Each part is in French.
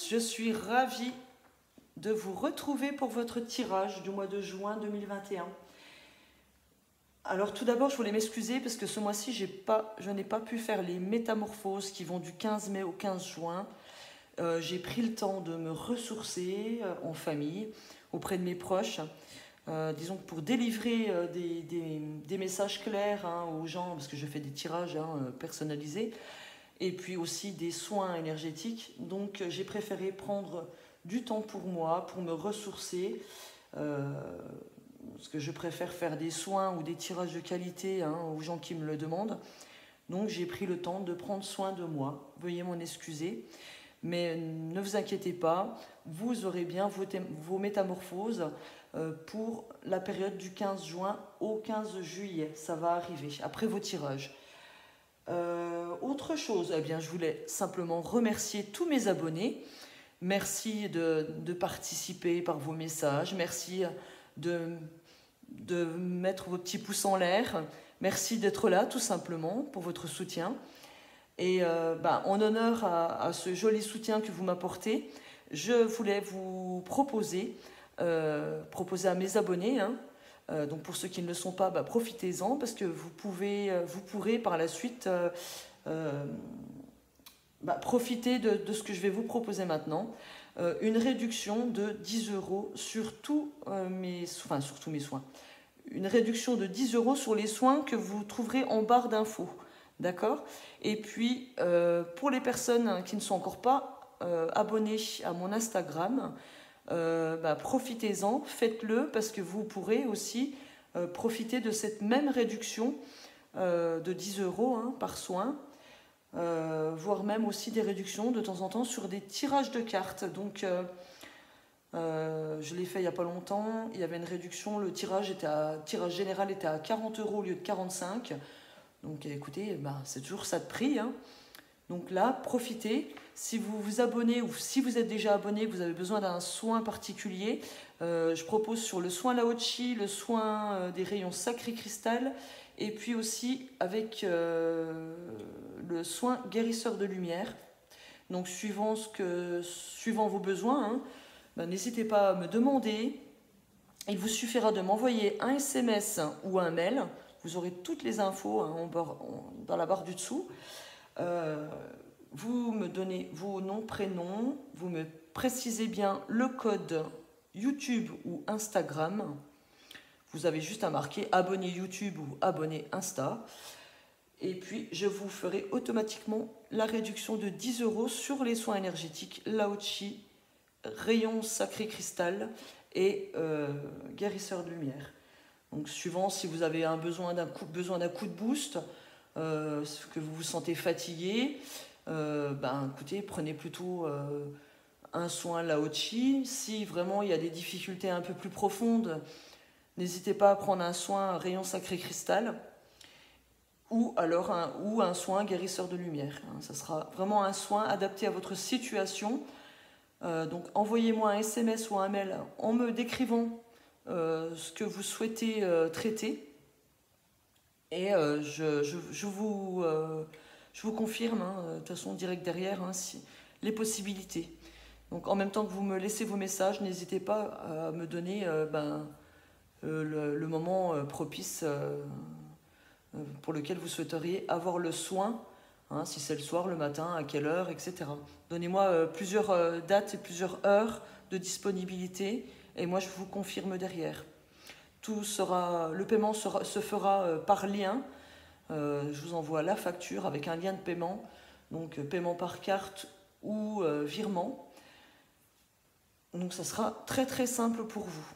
tous, je suis ravie de vous retrouver pour votre tirage du mois de juin 2021. Alors tout d'abord, je voulais m'excuser parce que ce mois-ci, je n'ai pas pu faire les métamorphoses qui vont du 15 mai au 15 juin. J'ai pris le temps de me ressourcer en famille, auprès de mes proches. Disons que pour délivrer des messages clairs aux gens, parce que je fais des tirages personnalisés, et puis aussi des soins énergétiques. Donc j'ai préféré prendre du temps pour moi, pour me ressourcer, parce que je préfère faire des soins ou des tirages de qualité aux gens qui me le demandent. Donc j'ai pris le temps de prendre soin de moi. Veuillez m'en excuser. Mais ne vous inquiétez pas, vous aurez bien vos métamorphoses pour la période du 15 juin au 15 juillet. Ça va arriver, après vos tirages. Autre chose, eh bien, je voulais simplement remercier tous mes abonnés. Merci de participer par vos messages. Merci de mettre vos petits pouces en l'air. Merci d'être là, tout simplement, pour votre soutien. Et en honneur à ce joli soutien que vous m'apportez, je voulais vous proposer à mes abonnés, donc pour ceux qui ne le sont pas, profitez-en parce que vous pourrez par la suite profiter de ce que je vais vous proposer maintenant. Une réduction de 10 € sur tous mes soins. Une réduction de 10 € sur les soins que vous trouverez en barre d'infos. D'accord? Et puis, pour les personnes qui ne sont encore pas abonnées à mon Instagram, profitez-en, faites-le parce que vous pourrez aussi profiter de cette même réduction de 10 € par soin, voire même aussi des réductions de temps en temps sur des tirages de cartes. Donc, je l'ai fait il n'y a pas longtemps, il y avait une réduction, le tirage général était à 40 € au lieu de 45 €. Donc écoutez, c'est toujours ça de prix. Donc là, profitez. Si vous vous abonnez ou si vous êtes déjà abonné, que vous avez besoin d'un soin particulier, je propose sur le soin Lao-Chi, le soin des rayons sacré cristal, et puis aussi avec le soin guérisseur de lumière. Donc suivant vos besoins, n'hésitez pas à me demander. Il vous suffira de m'envoyer un SMS ou un mail. Vous aurez toutes les infos dans la barre du dessous. Vous me donnez vos noms, prénoms. Vous me précisez bien le code YouTube ou Instagram. Vous avez juste à marquer abonné YouTube ou abonné Insta. Et puis, je vous ferai automatiquement la réduction de 10 € sur les soins énergétiques Lao-Chi, rayon sacré cristal et guérisseur de lumière. Donc, suivant si vous avez besoin d'un coup de boost, que vous vous sentez fatigué, écoutez, prenez plutôt un soin Lao-Chi. Si vraiment il y a des difficultés un peu plus profondes, n'hésitez pas à prendre un soin rayon sacré cristal ou un soin guérisseur de lumière. Ça sera vraiment un soin adapté à votre situation. Donc, envoyez-moi un SMS ou un mail en me décrivant ce que vous souhaitez traiter et je vous confirme de toute façon direct derrière les possibilités. Donc en même temps que vous me laissez vos messages, n'hésitez pas à me donner le moment propice pour lequel vous souhaiteriez avoir le soin, si c'est le soir, le matin, à quelle heure, etc. Donnez-moi plusieurs dates et plusieurs heures de disponibilité et moi je vous confirme derrière. Le paiement se fera par lien. Je vous envoie la facture avec un lien de paiement, donc paiement par carte ou virement. Donc ça sera très très simple pour vous.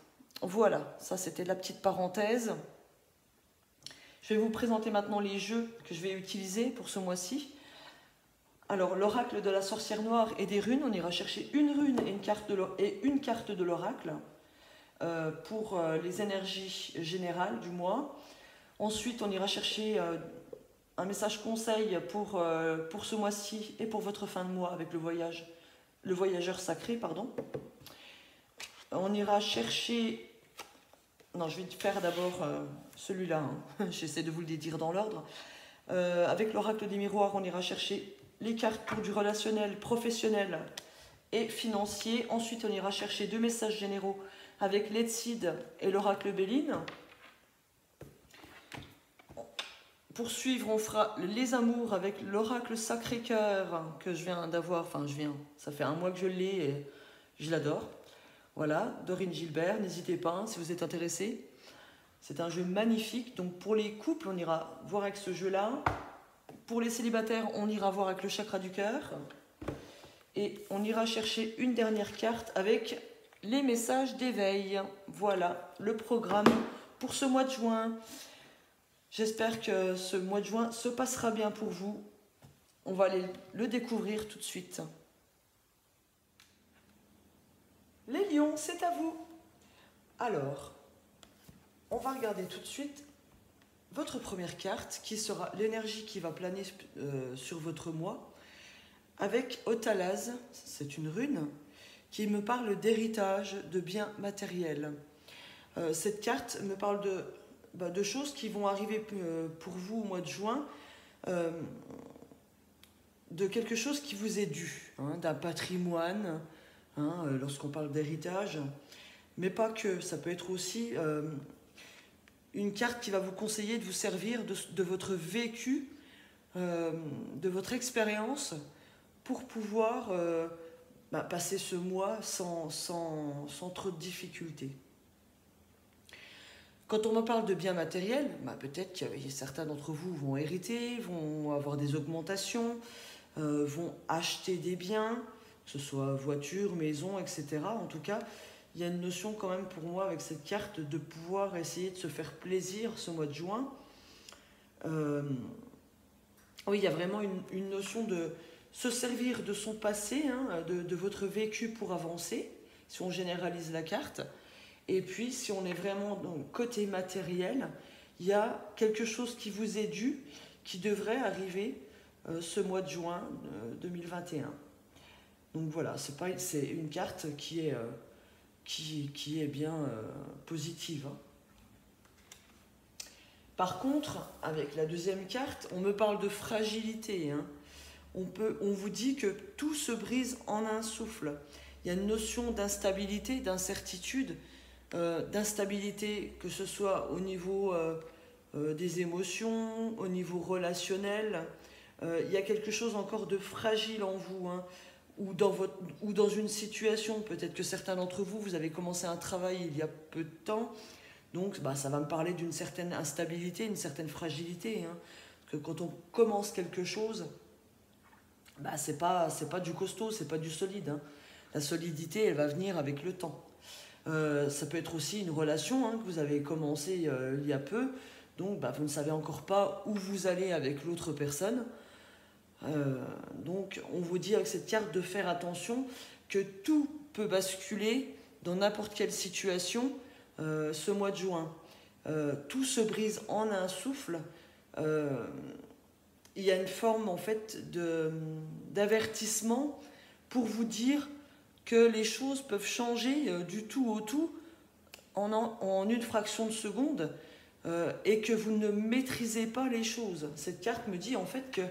Voilà, ça c'était la petite parenthèse. Je vais vous présenter maintenant les jeux que je vais utiliser pour ce mois-ci. Alors, l'oracle de la sorcière noire et des runes, on ira chercher une rune et une carte de l'oracle pour les énergies générales du mois. Ensuite, on ira chercher un message conseil pour ce mois-ci et pour votre fin de mois avec le voyageur sacré, pardon. On ira chercher... Non, je vais faire d'abord celui-là. J'essaie de vous le dire dans l'ordre. Avec l'oracle des miroirs, on ira chercher les cartes pour du relationnel, professionnel et financier. Ensuite, on ira chercher 2 messages généraux avec l'Etcid et l'oracle Béline. Pour suivre, on fera les amours avec l'oracle Sacré-Cœur que je viens d'avoir. Enfin, ça fait un mois que je l'ai et je l'adore. Voilà, Dorine Gilbert, n'hésitez pas hein, si vous êtes intéressé. C'est un jeu magnifique. Donc pour les couples, on ira voir avec ce jeu-là. Pour les célibataires, on ira voir avec le chakra du cœur. Et on ira chercher une dernière carte avec les messages d'éveil. Voilà le programme pour ce mois de juin. J'espère que ce mois de juin se passera bien pour vous. On va aller le découvrir tout de suite. Les lions, c'est à vous. Alors, on va regarder tout de suite votre première carte qui sera l'énergie qui va planer sur votre mois avec Otalaz, c'est une rune qui me parle d'héritage, de biens matériels. Cette carte me parle de choses qui vont arriver pour vous au mois de juin, de quelque chose qui vous est dû, hein, d'un patrimoine, hein, lorsqu'on parle d'héritage, mais pas que, ça peut être aussi une carte qui va vous conseiller de vous servir de votre vécu, de votre expérience, pour pouvoir passer ce mois sans trop de difficultés. Quand on me parle de biens matériels, peut-être que certains d'entre vous vont hériter, vont avoir des augmentations, vont acheter des biens, que ce soit voiture, maison, etc. En tout cas, il y a une notion quand même pour moi avec cette carte de pouvoir essayer de se faire plaisir ce mois de juin. Oui, il y a vraiment une notion de se servir de son passé, hein, de votre vécu pour avancer, si on généralise la carte. Et puis, si on est vraiment donc, côté matériel, il y a quelque chose qui vous est dû, qui devrait arriver ce mois de juin 2021. Donc voilà, c'est une carte qui est bien positive. Hein. Par contre, avec la deuxième carte, on me parle de fragilité. Hein. On vous dit que tout se brise en un souffle. Il y a une notion d'instabilité, d'incertitude, d'instabilité, que ce soit au niveau des émotions, au niveau relationnel. Il y a quelque chose encore de fragile en vous, hein, ou dans une situation. Peut-être que certains d'entre vous, vous avez commencé un travail il y a peu de temps, donc ça va me parler d'une certaine instabilité, une certaine fragilité. Hein, que quand on commence quelque chose, c'est pas du costaud, c'est pas du solide. Hein. La solidité, elle va venir avec le temps. Ça peut être aussi une relation hein, que vous avez commencé il y a peu, donc vous ne savez encore pas où vous allez avec l'autre personne. Donc on vous dit avec cette carte de faire attention que tout peut basculer dans n'importe quelle situation ce mois de juin. Tout se brise en un souffle. Il y a une forme en fait d'avertissement pour vous dire que les choses peuvent changer du tout au tout en une fraction de seconde et que vous ne maîtrisez pas les choses. Cette carte me dit en fait que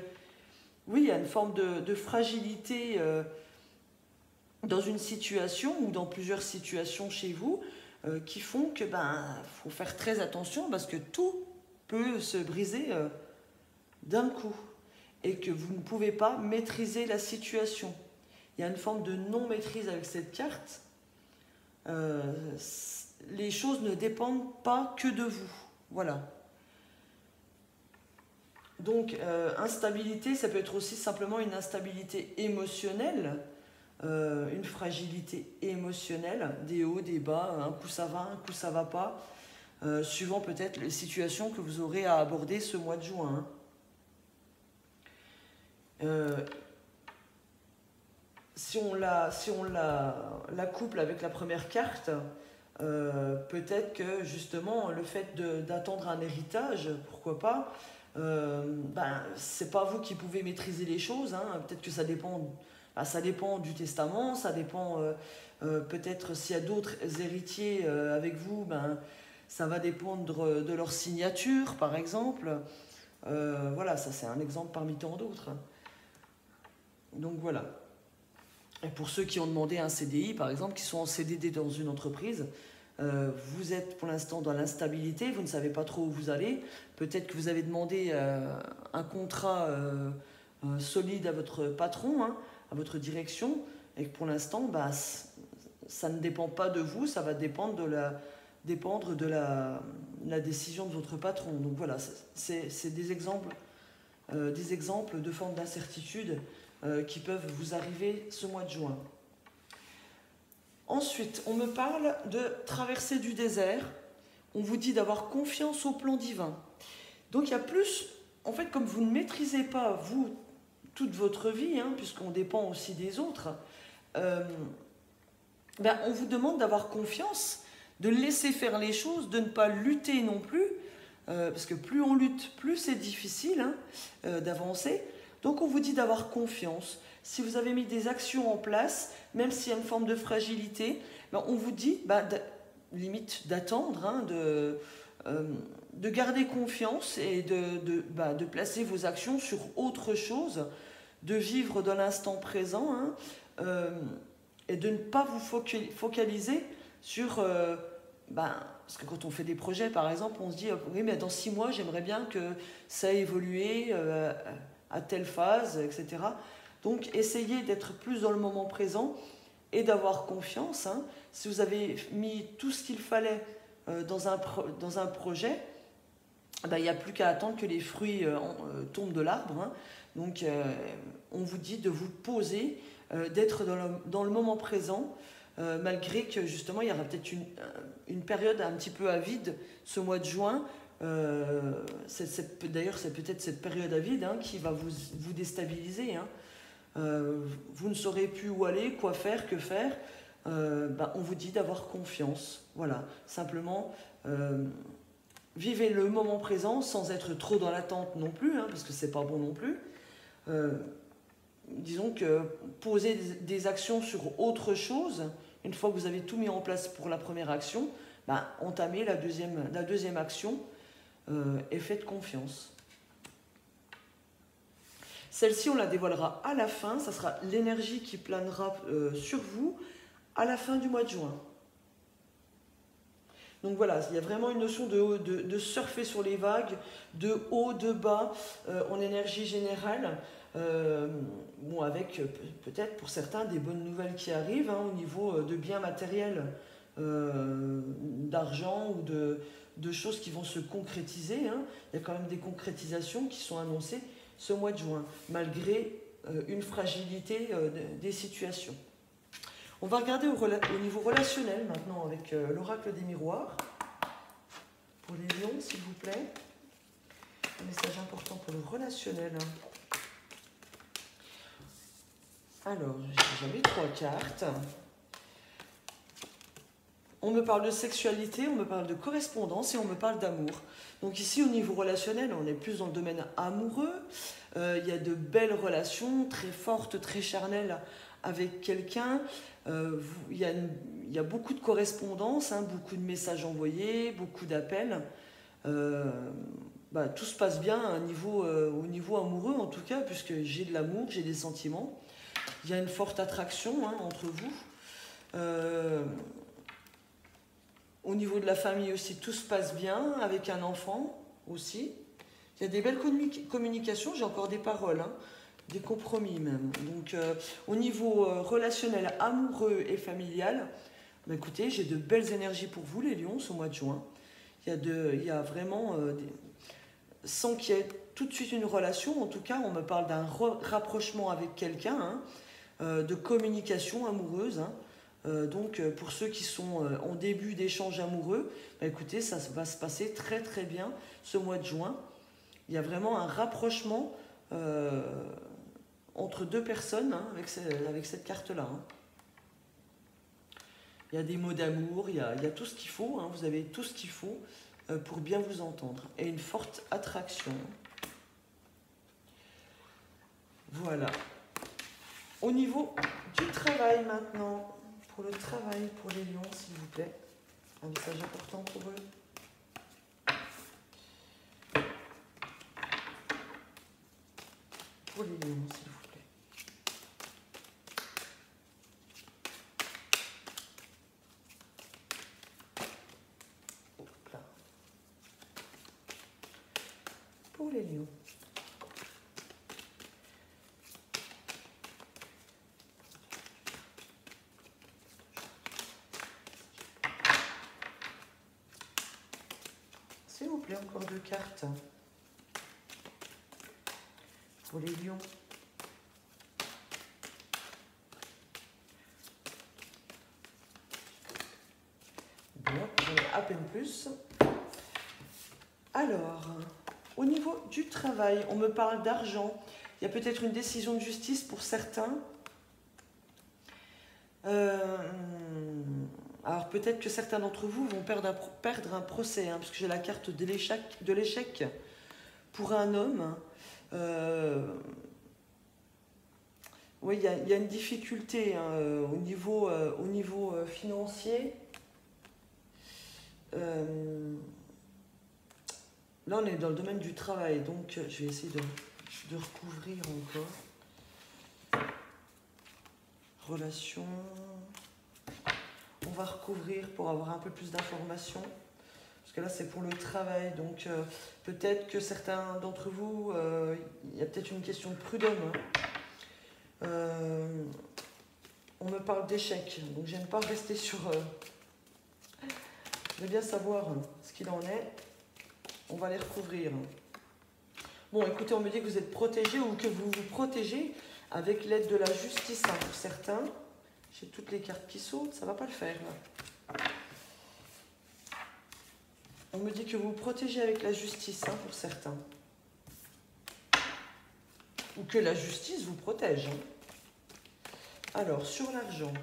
oui, il y a une forme de fragilité dans une situation ou dans plusieurs situations chez vous qui font que faut faire très attention parce que tout peut se briser d'un coup et que vous ne pouvez pas maîtriser la situation. Il y a une forme de non-maîtrise avec cette carte. Les choses ne dépendent pas que de vous. Voilà. Donc, instabilité, ça peut être aussi simplement une instabilité émotionnelle, une fragilité émotionnelle, des hauts, des bas, un coup ça va, un coup ça va pas, suivant peut-être les situations que vous aurez à aborder ce mois de juin. Si on la couple avec la première carte, peut-être que justement le fait d'attendre un héritage, pourquoi pas, c'est pas vous qui pouvez maîtriser les choses, hein. Peut-être que ça dépend du testament, ça dépend peut-être s'il y a d'autres héritiers avec vous, ça va dépendre de leur signature par exemple. Voilà, ça c'est un exemple parmi tant d'autres. Donc voilà. Et pour ceux qui ont demandé un CDI, par exemple, qui sont en CDD dans une entreprise, vous êtes pour l'instant dans l'instabilité, vous ne savez pas trop où vous allez. Peut-être que vous avez demandé un contrat solide à votre patron, hein, à votre direction, et que pour l'instant, bah, ça ne dépend pas de vous, ça va dépendre de la décision de votre patron. Donc voilà, c'est des exemples de formes d'incertitude qui peuvent vous arriver ce mois de juin. Ensuite, on me parle de traversée du désert. On vous dit d'avoir confiance au plan divin. Donc il y a plus, en fait, comme vous ne maîtrisez pas, vous, toute votre vie, hein, puisqu'on dépend aussi des autres, on vous demande d'avoir confiance, de laisser faire les choses, de ne pas lutter non plus, parce que plus on lutte, plus c'est difficile d'avancer. Donc on vous dit d'avoir confiance. Si vous avez mis des actions en place, même s'il y a une forme de fragilité, on vous dit, limite d'attendre, hein, de garder confiance et de placer vos actions sur autre chose, de vivre dans l'instant présent, hein, et de ne pas vous focaliser sur... parce que quand on fait des projets, par exemple, on se dit, oui, mais dans 6 mois, j'aimerais bien que ça ait évolué à telle phase, etc. Donc, essayez d'être plus dans le moment présent et d'avoir confiance. Hein. Si vous avez mis tout ce qu'il fallait dans un projet, il n'y a plus qu'à attendre que les fruits tombent de l'arbre. Hein. Donc, on vous dit de vous poser, d'être dans le moment présent, malgré que justement, il y aura peut-être une période un petit peu avide ce mois de juin. D'ailleurs, c'est peut-être cette période avide hein, qui va vous déstabiliser. Hein. Vous ne saurez plus où aller, quoi faire, que faire. On vous dit d'avoir confiance. Voilà, simplement, vivez le moment présent sans être trop dans l'attente non plus, hein, parce que c'est pas bon non plus. Disons que poser des actions sur autre chose, une fois que vous avez tout mis en place pour la première action, entamez la deuxième action et faites confiance. Celle-ci, on la dévoilera à la fin, ça sera l'énergie qui planera sur vous à la fin du mois de juin. Donc voilà, il y a vraiment une notion de surfer sur les vagues, de haut, de bas, en énergie générale. Avec peut-être pour certains des bonnes nouvelles qui arrivent hein, au niveau de biens matériels, d'argent ou de choses qui vont se concrétiser. Hein. Il y a quand même des concrétisations qui sont annoncées ce mois de juin, malgré une fragilité des situations. On va regarder au niveau relationnel maintenant avec l'oracle des miroirs. Pour les lions, s'il vous plaît. Un message important pour le relationnel. Alors, j'avais 3 cartes. On me parle de sexualité, on me parle de correspondance et on me parle d'amour. Donc ici, au niveau relationnel, on est plus dans le domaine amoureux. Il y a de belles relations, très fortes, très charnelles avec quelqu'un. Il y a beaucoup de correspondance, hein, beaucoup de messages envoyés, beaucoup d'appels. Tout se passe bien au niveau amoureux, en tout cas, puisque j'ai de l'amour, j'ai des sentiments. Il y a une forte attraction hein, entre vous. Au niveau de la famille aussi, tout se passe bien, avec un enfant aussi. Il y a des belles communications, j'ai encore des paroles, hein, des compromis même. Donc au niveau relationnel, amoureux et familial, écoutez, j'ai de belles énergies pour vous les lions ce mois de juin. Il y a vraiment, sans qu'il y ait tout de suite une relation, en tout cas on me parle d'un rapprochement avec quelqu'un, hein, de communication amoureuse, hein. Donc pour ceux qui sont en début d'échange amoureux, écoutez, ça va se passer très très bien ce mois de juin. Il y a vraiment un rapprochement entre 2 personnes hein, avec cette carte-là. Hein. Il y a des mots d'amour, il y a tout ce qu'il faut, hein, vous avez tout ce qu'il faut pour bien vous entendre. Et une forte attraction. Voilà. Au niveau du travail maintenant. Pour le travail, pour les lions, s'il vous plaît. Un message important pour eux. Pour les lions, s'il vous plaît. les lions. S'il vous plaît, encore 2 cartes. Pour les lions. Bien, j'en ai à peine plus. Alors, au niveau du travail, on me parle d'argent. Il y a peut-être une décision de justice pour certains. Alors peut-être que certains d'entre vous vont perdre un procès, hein, parce que j'ai la carte de l'échec pour un homme. Oui, il y a une difficulté hein, au niveau financier. Là, on est dans le domaine du travail, donc je vais essayer de recouvrir encore. Relations. On va recouvrir pour avoir un peu plus d'informations. Parce que là, c'est pour le travail. Donc, peut-être que certains d'entre vous, il y a peut-être une question de prud'homme. Hein. On me parle d'échec. Donc, j'aime pas rester sur... Je vais bien savoir ce qu'il en est. On va les recouvrir. Bon, écoutez, on me dit que vous êtes protégé ou que vous vous protégez avec l'aide de la justice hein, pour certains. J'ai toutes les cartes qui sautent, ça ne va pas le faire. Là. On me dit que vous vous protégez avec la justice hein, pour certains. Ou que la justice vous protège. Hein. Alors, sur l'argent.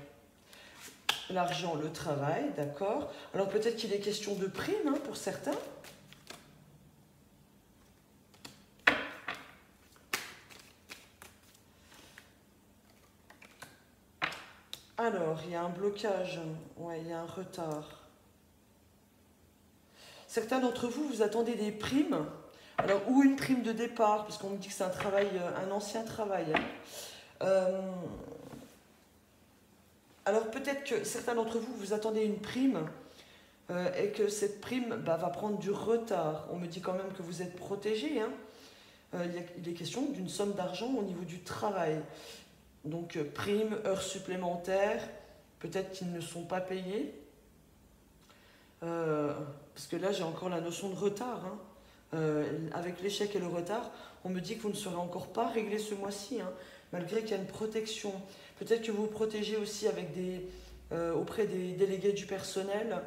L'argent, le travail, d'accord. Alors, peut-être qu'il est question de prime hein, pour certains. Alors, il y a un blocage, ouais, il y a un retard. Certains d'entre vous, vous attendez des primes, alors ou une prime de départ, puisqu'on me dit que c'est un travail, un ancien travail. Hein. Alors peut-être que certains d'entre vous, vous attendez une prime et que cette prime va prendre du retard. On me dit quand même que vous êtes protégé. Hein. Il est question d'une somme d'argent au niveau du travail. Donc, primes, heures supplémentaires, peut-être qu'ils ne sont pas payés. Parce que là, j'ai encore la notion de retard. Hein. Avec l'échec et le retard, on me dit que vous ne serez encore pas réglé ce mois-ci, hein, malgré qu'il y a une protection. Peut-être que vous vous protégez aussi avec auprès des délégués du personnel,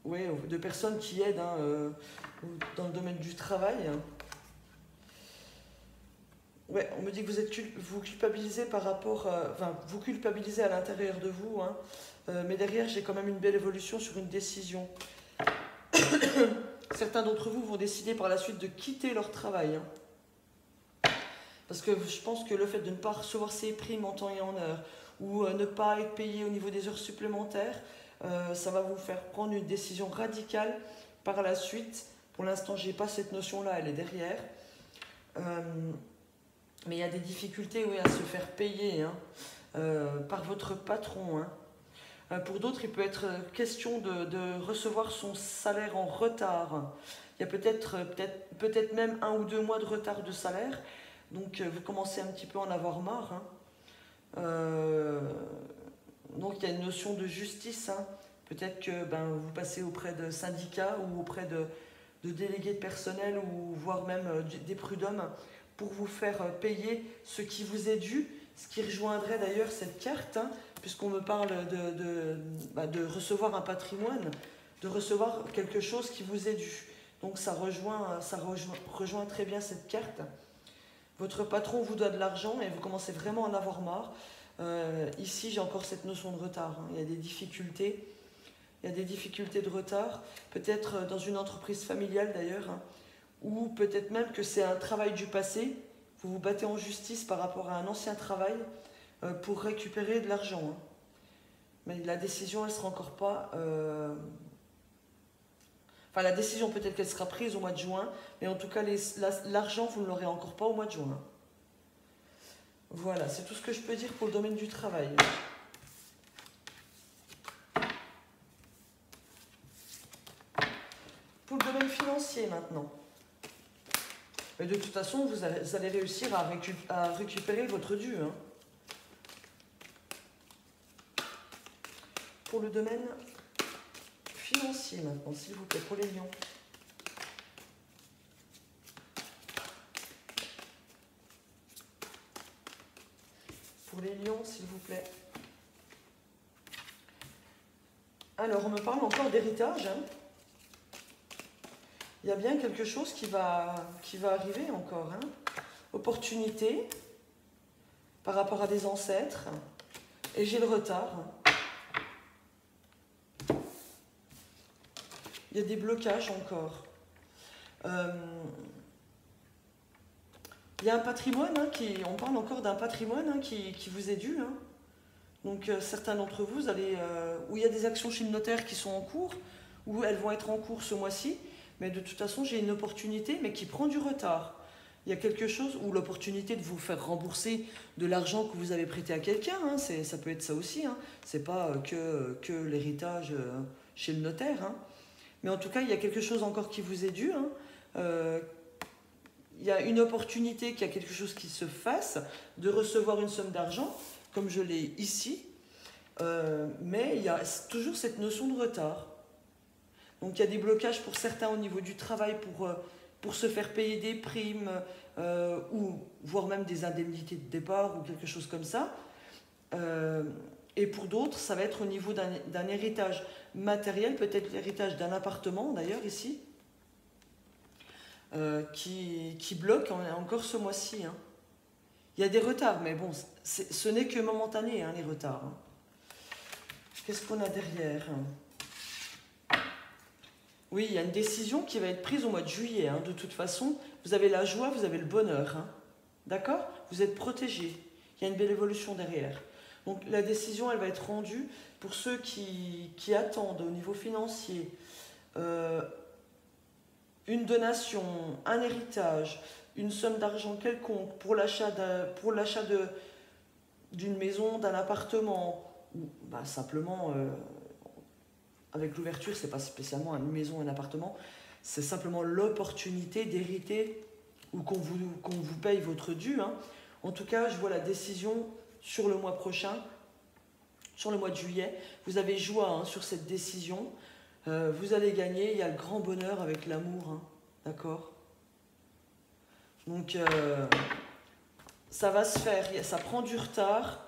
ouais, de personnes qui aident hein, dans le domaine du travail. Ouais, on me dit que vous culpabilisez par rapport, vous culpabilisez à l'intérieur de vous, hein, mais derrière j'ai quand même une belle évolution sur une décision. Certains d'entre vous vont décider par la suite de quitter leur travail, hein, parce que je pense que le fait de ne pas recevoir ces primes en temps et en heure, ou ne pas être payé au niveau des heures supplémentaires, ça va vous faire prendre une décision radicale par la suite. Pour l'instant, j'ai pas cette notion-là, elle est derrière. Mais il y a des difficultés oui, à se faire payer hein, par votre patron. Hein. Pour d'autres, il peut être question de recevoir son salaire en retard. Il y a peut-être même 1 ou 2 mois de retard de salaire. Donc, vous commencez un petit peu à en avoir marre. Hein. Donc, il y a une notion de justice. Hein. Peut-être que vous passez auprès de syndicats ou auprès de délégués de personnel ou voire même des prud'hommes pour vous faire payer ce qui vous est dû, ce qui rejoindrait d'ailleurs cette carte, hein, puisqu'on me parle de recevoir un patrimoine, de recevoir quelque chose qui vous est dû. Donc ça rejoint très bien cette carte. Votre patron vous doit de l'argent et vous commencez vraiment à en avoir marre. Ici, j'ai encore cette notion de retard. Hein. Il y a des difficultés. Il y a des difficultés de retard, peut-être dans une entreprise familiale d'ailleurs, hein, ou peut-être même que c'est un travail du passé, vous vous battez en justice par rapport à un ancien travail pour récupérer de l'argent. Hein. Mais la décision, elle ne sera encore pas... Enfin, la décision, peut-être qu'elle sera prise au mois de juin, mais en tout cas, l'argent, vous ne l'aurez encore pas au mois de juin. Voilà, c'est tout ce que je peux dire pour le domaine du travail. Pour le domaine financier, financier maintenant. Et de toute façon, vous allez réussir à récupérer votre dû. Hein. Pour le domaine financier maintenant, s'il vous plaît, pour les lions. Pour les lions, s'il vous plaît. Alors, on me parle encore d'héritage. Hein. Il y a bien quelque chose qui va arriver encore. Hein. Opportunité par rapport à des ancêtres. Et j'ai le retard. Il y a des blocages encore. Il y a un patrimoine, hein, on parle encore d'un patrimoine hein, qui vous est dû. Hein. Donc certains d'entre vous, où il y a des actions chez le notaire qui sont en cours, ou elles vont être en cours ce mois-ci, mais de toute façon j'ai une opportunité, mais qui prend du retard. Il y a quelque chose, ou l'opportunité de vous faire rembourser de l'argent que vous avez prêté à quelqu'un, hein, ça peut être ça aussi, hein. C'est pas que l'héritage chez le notaire. Hein. Mais en tout cas, il y a quelque chose encore qui vous est dû. Hein. Il y a une opportunité, qu'il y a quelque chose qui se fasse, de recevoir une somme d'argent, comme je l'ai ici. Mais il y a toujours cette notion de retard. Donc il y a des blocages pour certains au niveau du travail pour se faire payer des primes, ou voire même des indemnités de départ ou quelque chose comme ça. Et pour d'autres, ça va être au niveau d'un héritage matériel, peut-être l'héritage d'un appartement d'ailleurs ici, qui bloque encore ce mois-ci. Hein. Il y a des retards, mais bon, ce n'est que momentané, hein, les retards. Hein. Qu'est-ce qu'on a derrière? Oui, il y a une décision qui va être prise au mois de juillet. Hein. De toute façon, vous avez la joie, vous avez le bonheur. Hein. D'accord? Vous êtes protégés. Il y a une belle évolution derrière. Donc la décision, elle va être rendue pour ceux qui attendent au niveau financier une donation, un héritage, une somme d'argent quelconque pour l'achat d'une maison, d'un appartement, ou simplement, avec l'ouverture, ce n'est pas spécialement une maison, un appartement, c'est simplement l'opportunité d'hériter ou qu'on vous paye votre dû. Hein. En tout cas, je vois la décision sur le mois prochain, sur le mois de juillet. Vous avez joie hein, sur cette décision. Vous allez gagner. Il y a le grand bonheur avec l'amour. Hein, d'accord? Donc, ça va se faire. Ça prend du retard.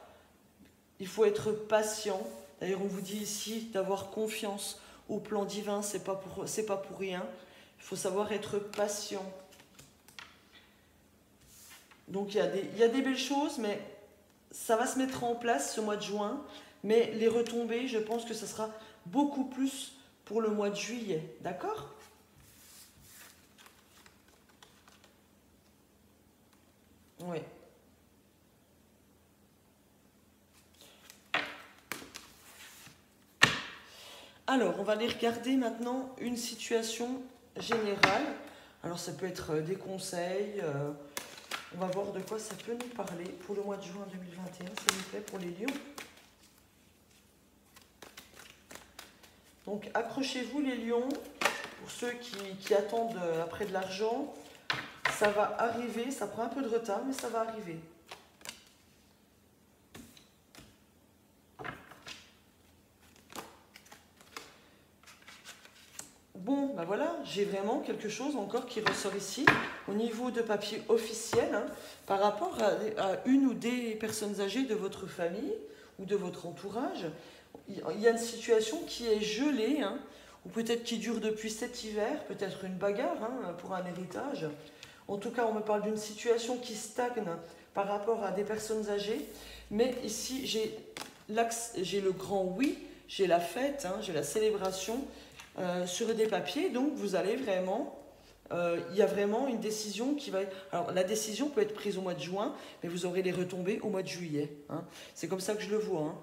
Il faut être patient. D'ailleurs, on vous dit ici d'avoir confiance au plan divin. C'est pas pour rien. Il faut savoir être patient. Donc, il y a des belles choses, mais ça va se mettre en place ce mois de juin. Mais les retombées, je pense que ça sera beaucoup plus pour le mois de juillet. D'accord? Oui. Alors, on va aller regarder maintenant une situation générale. Alors, ça peut être des conseils. On va voir de quoi ça peut nous parler pour le mois de juin 2021, s'il vous plaît, pour les lions. Donc, accrochez-vous les lions. Pour ceux qui attendent après de l'argent, ça va arriver. Ça prend un peu de retard, mais ça va arriver. Bon, ben voilà, j'ai vraiment quelque chose encore qui ressort ici, au niveau de papier officiel, hein, par rapport à une ou des personnes âgées de votre famille ou de votre entourage. Il y a une situation qui est gelée, hein, ou peut-être qui dure depuis cet hiver, peut-être une bagarre hein, pour un héritage. En tout cas, on me parle d'une situation qui stagne par rapport à des personnes âgées, mais ici, j'ai le grand oui, j'ai la fête, hein, j'ai la célébration, sur des papiers, donc vous allez vraiment, il y a vraiment une décision qui va être... Alors la décision peut être prise au mois de juin, mais vous aurez les retombées au mois de juillet. Hein. C'est comme ça que je le vois. Hein.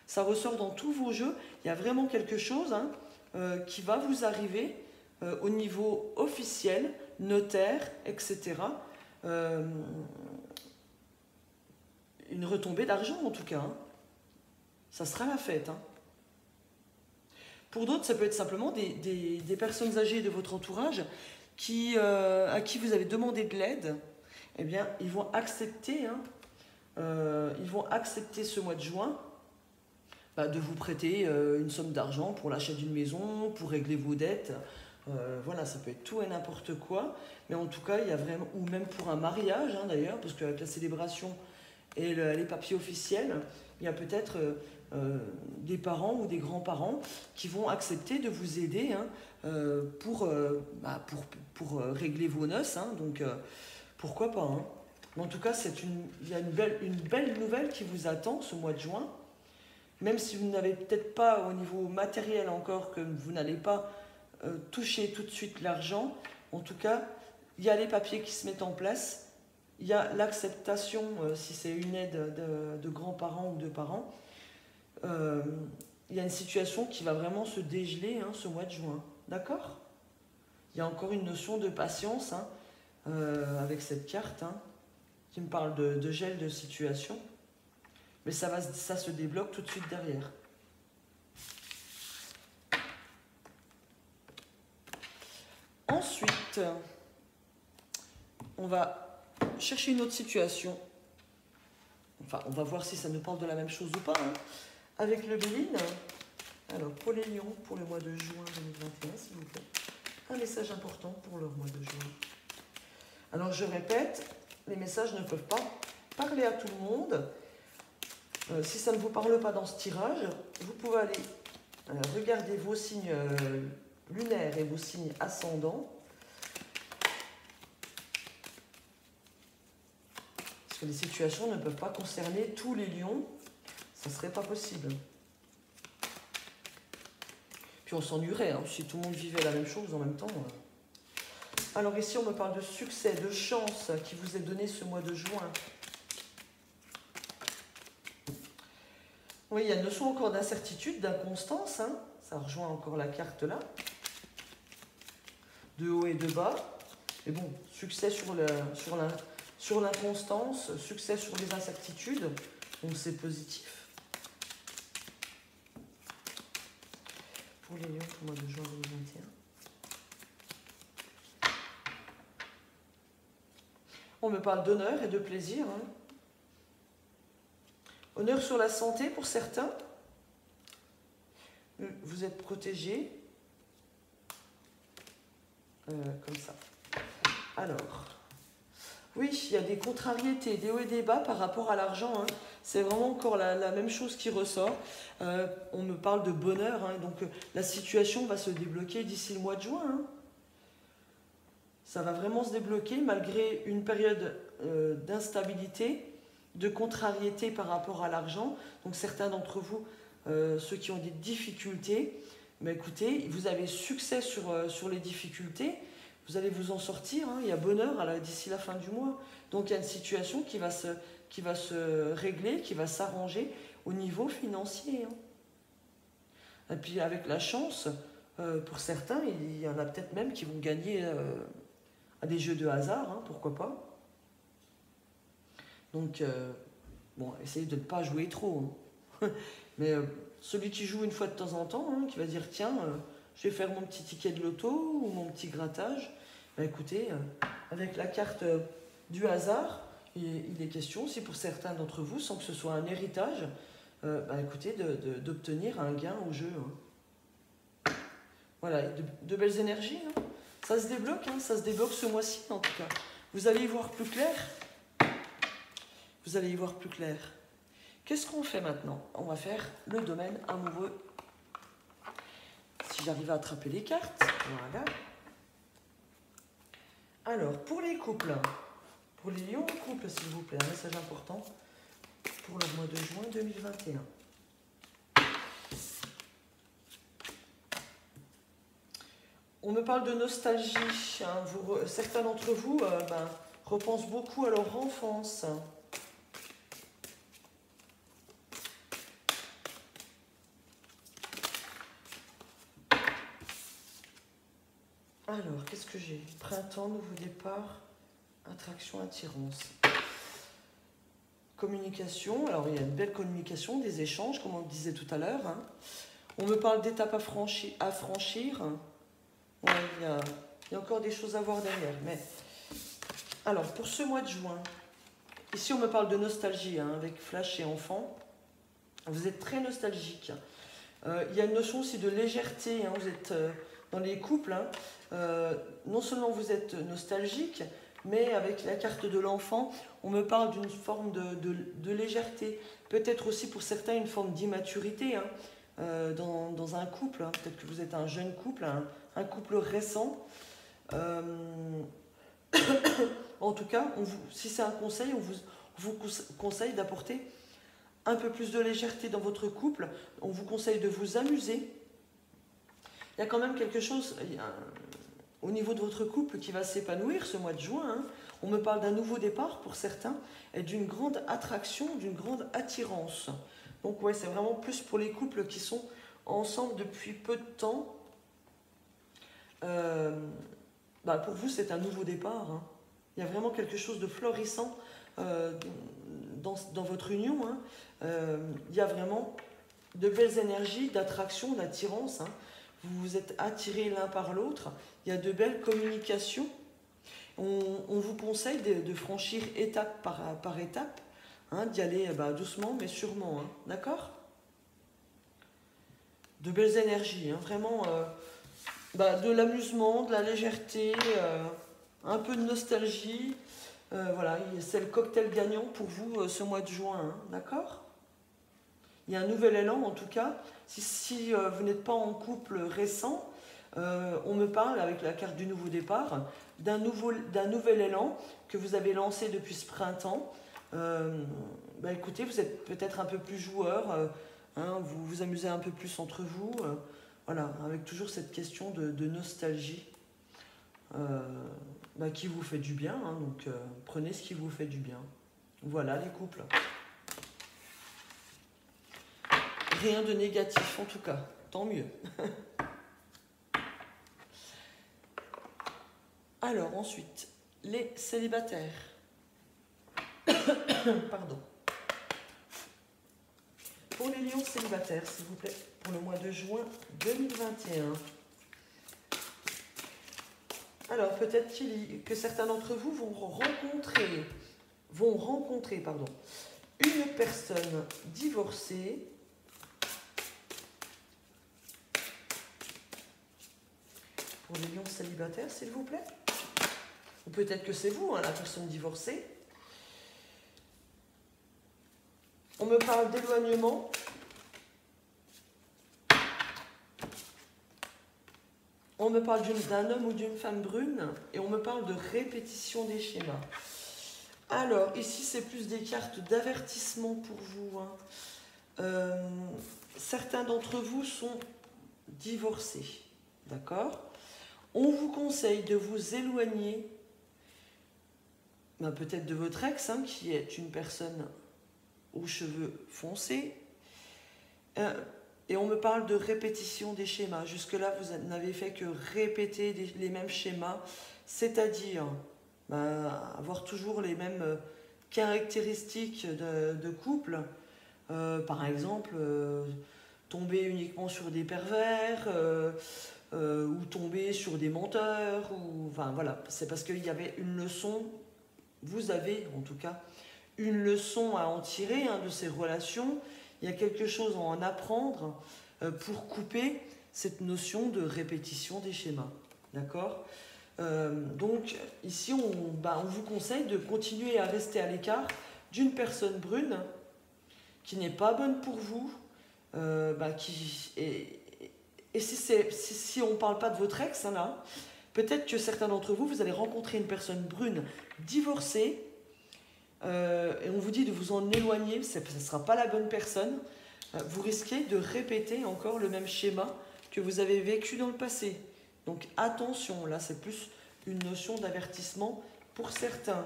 Ça ressort dans tous vos jeux, il y a vraiment quelque chose hein, qui va vous arriver au niveau officiel, notaire, etc. Une retombée d'argent en tout cas. Hein. Ça sera la fête. Hein. Pour d'autres, ça peut être simplement des personnes âgées de votre entourage à qui vous avez demandé de l'aide, eh bien, ils vont accepter, hein, ils vont accepter ce mois de juin de vous prêter une somme d'argent pour l'achat d'une maison, pour régler vos dettes. Voilà, ça peut être tout et n'importe quoi. Mais en tout cas, il y a vraiment, ou même pour un mariage, hein, d'ailleurs, parce qu'avec la célébration et les papiers officiels, il y a peut-être des parents ou des grands-parents qui vont accepter de vous aider, hein, pour régler vos noces. Hein, donc, pourquoi pas, hein. Mais en tout cas, il y a une belle nouvelle qui vous attend ce mois de juin. Même si vous n'avez peut-être pas au niveau matériel encore, que vous n'allez pas toucher tout de suite l'argent, en tout cas, il y a les papiers qui se mettent en place, il y a l'acceptation, si c'est une aide de grands-parents ou de parents, il y a une situation qui va vraiment se dégeler, hein, ce mois de juin. D'accord? Il y a encore une notion de patience, hein, avec cette carte, hein, qui me parle de gel de situation. Mais ça se débloque tout de suite derrière. Ensuite, on va chercher une autre situation. Enfin, on va voir si ça nous parle de la même chose ou pas, hein. Avec le Béline. Alors, pour les lions, pour le mois de juin 2021, s'il vous plaît. Un message important pour le mois de juin. Alors, je répète, les messages ne peuvent pas parler à tout le monde. Si ça ne vous parle pas dans ce tirage, vous pouvez aller regarder vos signes lunaires et vos signes ascendants. Parce que les situations ne peuvent pas concerner tous les lions. Ça ne serait pas possible. Puis on s'ennuierait, hein, si tout le monde vivait la même chose en même temps. Alors ici, on me parle de succès, de chance qui vous est donné ce mois de juin. Oui, il y a une notion encore d'incertitude, d'inconstance, hein. Ça rejoint encore la carte là. De haut et de bas. Mais bon, succès sur l'inconstance, succès sur les incertitudes. Donc c'est positif. Pour les lions, pour le mois de juin 2021. On me parle d'honneur et de plaisir, hein. Honneur sur la santé pour certains. Vous êtes protégés. Comme ça. Alors, oui, il y a des contrariétés, des hauts et des bas par rapport à l'argent, hein. C'est vraiment encore la même chose qui ressort. On me parle de bonheur, hein, donc la situation va se débloquer d'ici le mois de juin, hein. Ça va vraiment se débloquer malgré une période d'instabilité, de contrariété par rapport à l'argent. Donc certains d'entre vous, ceux qui ont des difficultés, mais écoutez, vous avez succès sur les difficultés, vous allez vous en sortir, hein. Il y a bonheur d'ici la fin du mois. Donc il y a une situation qui va se régler, qui va s'arranger au niveau financier, hein. Et puis avec la chance, pour certains, il y en a peut-être même qui vont gagner à des jeux de hasard, hein, pourquoi pas. Donc, bon, essayez de ne pas jouer trop, hein. Mais celui qui joue une fois de temps en temps, hein, qui va dire, tiens, je vais faire mon petit ticket de loto ou mon petit grattage, bah, écoutez, avec la carte du hasard, il est question, si pour certains d'entre vous, sans que ce soit un héritage, bah, écoutez, d'obtenir un gain au jeu, hein. Voilà, de belles énergies, hein. Ça se débloque, hein, ça se débloque ce mois-ci en tout cas. Vous allez y voir plus clair. Vous allez y voir plus clair. Qu'est-ce qu'on fait maintenant? On va faire le domaine amoureux. Si j'arrive à attraper les cartes, voilà. Alors, pour les couples, pour les lions en couple, s'il vous plaît, un message important pour le mois de juin 2021. On me parle de nostalgie, hein. Certains d'entre vous repensent beaucoup à leur enfance. Alors, qu'est-ce que j'ai? Printemps, nouveau départ, attraction, attirance. Communication, alors il y a une belle communication, des échanges, comme on le disait tout à l'heure, hein. On me parle d'étapes à franchir. Ouais, il y a Il y a encore des choses à voir derrière. Mais alors, pour ce mois de juin, ici on me parle de nostalgie, hein, avec Flash et enfant. Vous êtes très nostalgique. Il y a une notion aussi de légèreté. Hein, vous êtes dans les couples. Hein, non seulement vous êtes nostalgique, mais avec la carte de l'enfant, on me parle d'une forme de légèreté. Peut-être aussi pour certains une forme d'immaturité, hein, dans un couple. Hein. Peut-être que vous êtes un jeune couple, un couple récent. En tout cas, si c'est un conseil, on vous conseille d'apporter un peu plus de légèreté dans votre couple. On vous conseille de vous amuser. Il y a quand même quelque chose au niveau de votre couple qui va s'épanouir ce mois de juin. Hein. On me parle d'un nouveau départ pour certains et d'une grande attraction, d'une grande attirance. Donc ouais, c'est vraiment plus pour les couples qui sont ensemble depuis peu de temps. Pour vous, c'est un nouveau départ. Hein. Il y a vraiment quelque chose de florissant dans votre union. Hein. Il y a vraiment de belles énergies d'attraction, d'attirance. Hein. Vous vous êtes attirés l'un par l'autre. Il y a de belles communications. On vous conseille de franchir étape par étape, hein, d'y aller doucement mais sûrement. Hein. D'accord ? De belles énergies, hein, vraiment de l'amusement, de la légèreté, un peu de nostalgie. Voilà, c'est le cocktail gagnant pour vous ce mois de juin, hein, d'accord ? Il y a un nouvel élan en tout cas. Si vous n'êtes pas en couple récent, on me parle avec la carte du nouveau départ d'un nouvel élan que vous avez lancé depuis ce printemps. Écoutez, vous êtes peut-être un peu plus joueur, hein, vous vous amusez un peu plus entre vous. Voilà, avec toujours cette question de nostalgie qui vous fait du bien. Hein, donc prenez ce qui vous fait du bien. Voilà les couples. Rien de négatif en tout cas, tant mieux. Alors ensuite, les célibataires. Pardon. Pour les lions célibataires, s'il vous plaît, pour le mois de juin 2021. Alors peut-être que certains d'entre vous vont rencontrer une personne divorcée. Pour les lions célibataires, s'il vous plaît. Ou peut-être que c'est vous, hein, la personne divorcée. On me parle d'éloignement. On me parle d'un homme ou d'une femme brune. Et on me parle de répétition des schémas. Alors, ici, c'est plus des cartes d'avertissement pour vous. Hein. Certains d'entre vous sont divorcés. D'accord ? On vous conseille de vous éloigner peut-être de votre ex, hein, qui est une personne aux cheveux foncés. Et on me parle de répétition des schémas. Jusque-là, vous n'avez fait que répéter les mêmes schémas, c'est-à-dire avoir toujours les mêmes caractéristiques de couple. Par exemple, tomber uniquement sur des pervers, ou tomber sur des menteurs, voilà. C'est parce qu'il y avait une leçon, vous avez en tout cas une leçon à en tirer, hein, de ces relations. Il y a quelque chose à en apprendre pour couper cette notion de répétition des schémas. D'accord ? Donc ici, on vous conseille de continuer à rester à l'écart d'une personne brune qui n'est pas bonne pour vous, et si on ne parle pas de votre ex, hein, là, peut-être que certains d'entre vous, vous allez rencontrer une personne brune divorcée, et on vous dit de vous en éloigner, ce ne sera pas la bonne personne. Vous risquez de répéter encore le même schéma que vous avez vécu dans le passé. Donc attention, là c'est plus une notion d'avertissement pour certains.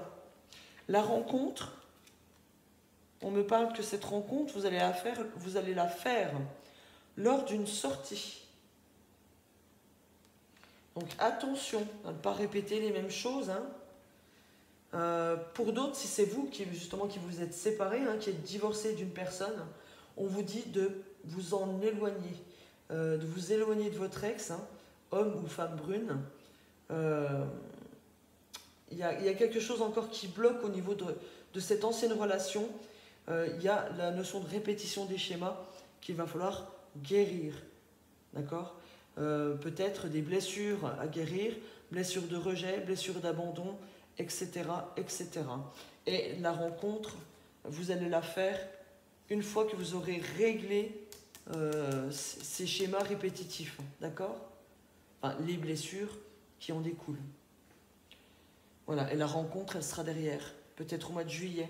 La rencontre, on me parle que cette rencontre, vous allez la faire lors d'une sortie. Donc attention à ne pas répéter les mêmes choses. Hein. Pour d'autres, si c'est vous qui vous êtes séparés, hein, qui êtes divorcé d'une personne, on vous dit de vous en éloigner, de vous éloigner de votre ex, hein, homme ou femme brune, Il y a quelque chose encore qui bloque au niveau de cette ancienne relation. Il y a la notion de répétition des schémas qu'il va falloir guérir. D'accord? Peut-être des blessures à guérir, blessures de rejet, blessures d'abandon, etc., etc. Et la rencontre, vous allez la faire une fois que vous aurez réglé ces schémas répétitifs. D'accord? Enfin, les blessures qui en découlent. Voilà, et la rencontre, elle sera derrière, peut-être au mois de juillet.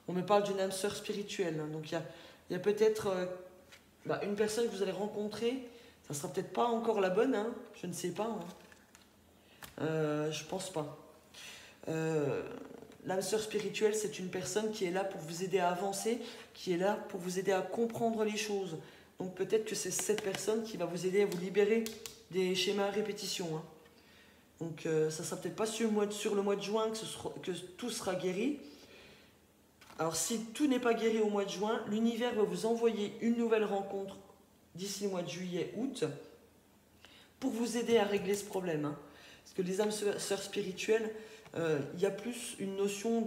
On me parle d'une âme sœur spirituelle, hein, donc il y a peut-être une personne que vous allez rencontrer, ça sera peut-être pas encore la bonne, hein, je ne sais pas. Hein. Je pense pas. L'âme sœur spirituelle, c'est une personne qui est là pour vous aider à avancer, qui est là pour vous aider à comprendre les choses. Donc peut-être que c'est cette personne qui va vous aider à vous libérer des schémas à répétition. Hein. Donc ça ne sera peut-être pas sur le mois de juin que tout sera guéri. Alors si tout n'est pas guéri au mois de juin, l'univers va vous envoyer une nouvelle rencontre d'ici le mois de juillet, août, pour vous aider à régler ce problème. Hein. Parce que les âmes sœurs spirituelles, il y a plus une notion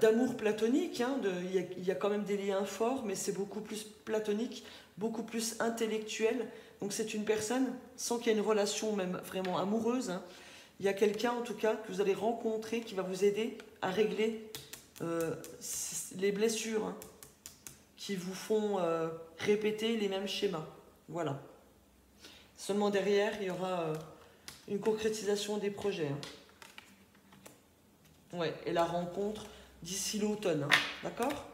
d'amour platonique. Hein, il y a quand même des liens forts, mais c'est beaucoup plus platonique, beaucoup plus intellectuel. Donc c'est une personne, sans qu'il y ait une relation même vraiment amoureuse, hein, il y a quelqu'un en tout cas que vous allez rencontrer qui va vous aider à régler les blessures hein, qui vous font répéter les mêmes schémas. Voilà. Seulement derrière, il y aura une concrétisation des projets. Hein. Ouais, et la rencontre d'ici l'automne. Hein. D'accord?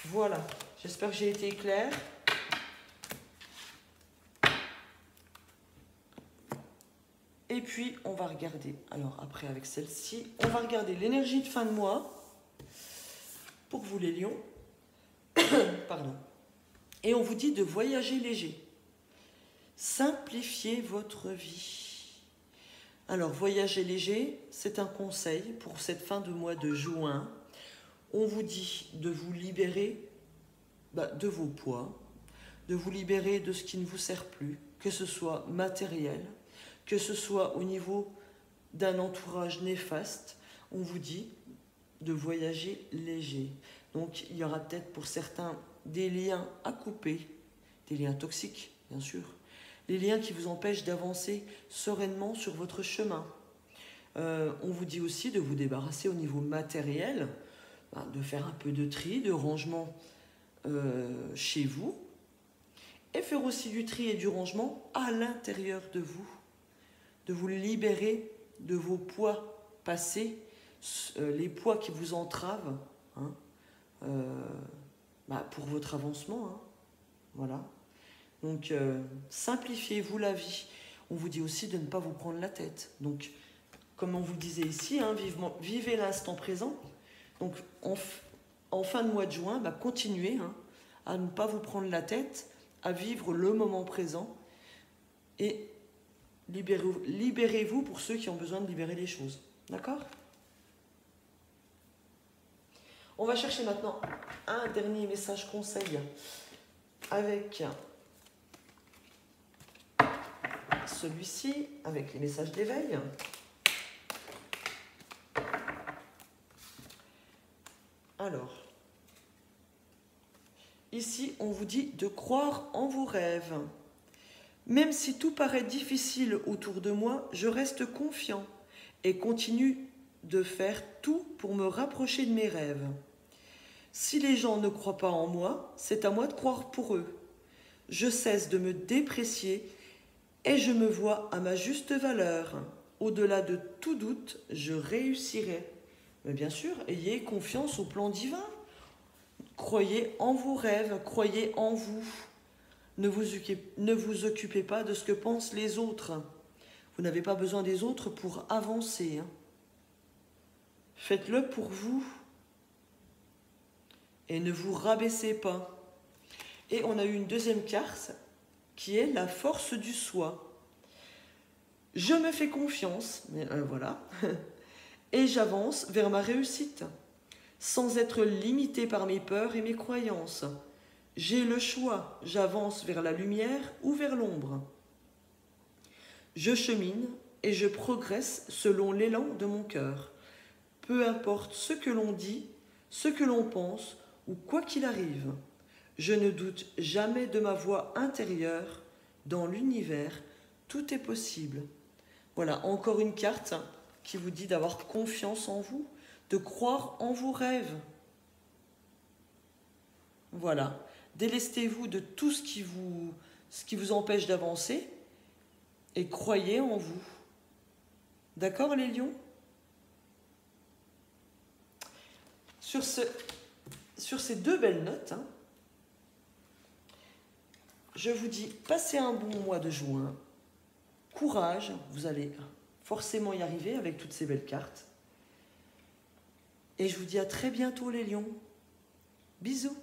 Voilà. J'espère que j'ai été claire. Et puis, on va regarder, alors après avec celle-ci, on va regarder l'énergie de fin de mois pour vous les lions. Pardon. Et on vous dit de voyager léger. Simplifiez votre vie. Alors, voyager léger, c'est un conseil pour cette fin de mois de juin. On vous dit de vous libérer de vos poids, de vous libérer de ce qui ne vous sert plus, que ce soit matériel, que ce soit au niveau d'un entourage néfaste, on vous dit de voyager léger. Donc il y aura peut-être pour certains des liens à couper, des liens toxiques bien sûr, les liens qui vous empêchent d'avancer sereinement sur votre chemin. On vous dit aussi de vous débarrasser au niveau matériel, de faire un peu de tri, de rangement chez vous, et faire aussi du tri et du rangement à l'intérieur de vous libérer de vos poids passés, les poids qui vous entravent hein, pour votre avancement. Hein, voilà. Donc, simplifiez-vous la vie. On vous dit aussi de ne pas vous prendre la tête. Donc, comme on vous le disait ici, hein, vivez l'instant présent. Donc, en fin de mois de juin, continuez hein, à ne pas vous prendre la tête, à vivre le moment présent et libérez-vous pour ceux qui ont besoin de libérer les choses. D'accord? On va chercher maintenant un dernier message conseil avec celui-ci, avec les messages d'éveil. Alors, ici, on vous dit de croire en vos rêves. Même si tout paraît difficile autour de moi, je reste confiant et continue de faire tout pour me rapprocher de mes rêves. Si les gens ne croient pas en moi, c'est à moi de croire pour eux. Je cesse de me déprécier et je me vois à ma juste valeur. Au-delà de tout doute, je réussirai. Mais bien sûr, ayez confiance au plan divin. Croyez en vos rêves, croyez en vous. Ne vous occupez pas de ce que pensent les autres. Vous n'avez pas besoin des autres pour avancer. Hein. Faites-le pour vous. Et ne vous rabaissez pas. Et on a eu une deuxième carte qui est la force du soi. Je me fais confiance, voilà, et j'avance vers ma réussite, sans être limité par mes peurs et mes croyances. J'ai le choix, j'avance vers la lumière ou vers l'ombre. Je chemine et je progresse selon l'élan de mon cœur. Peu importe ce que l'on dit, ce que l'on pense ou quoi qu'il arrive, je ne doute jamais de ma voix intérieure. Dans l'univers, tout est possible. Voilà, encore une carte qui vous dit d'avoir confiance en vous, de croire en vos rêves. Voilà, délestez-vous de tout ce qui vous empêche d'avancer et croyez en vous. D'accord les lions? Sur ces deux belles notes, je vous dis, passez un bon mois de juin. Courage, vous allez forcément y arriver avec toutes ces belles cartes. Et je vous dis à très bientôt les lions. Bisous.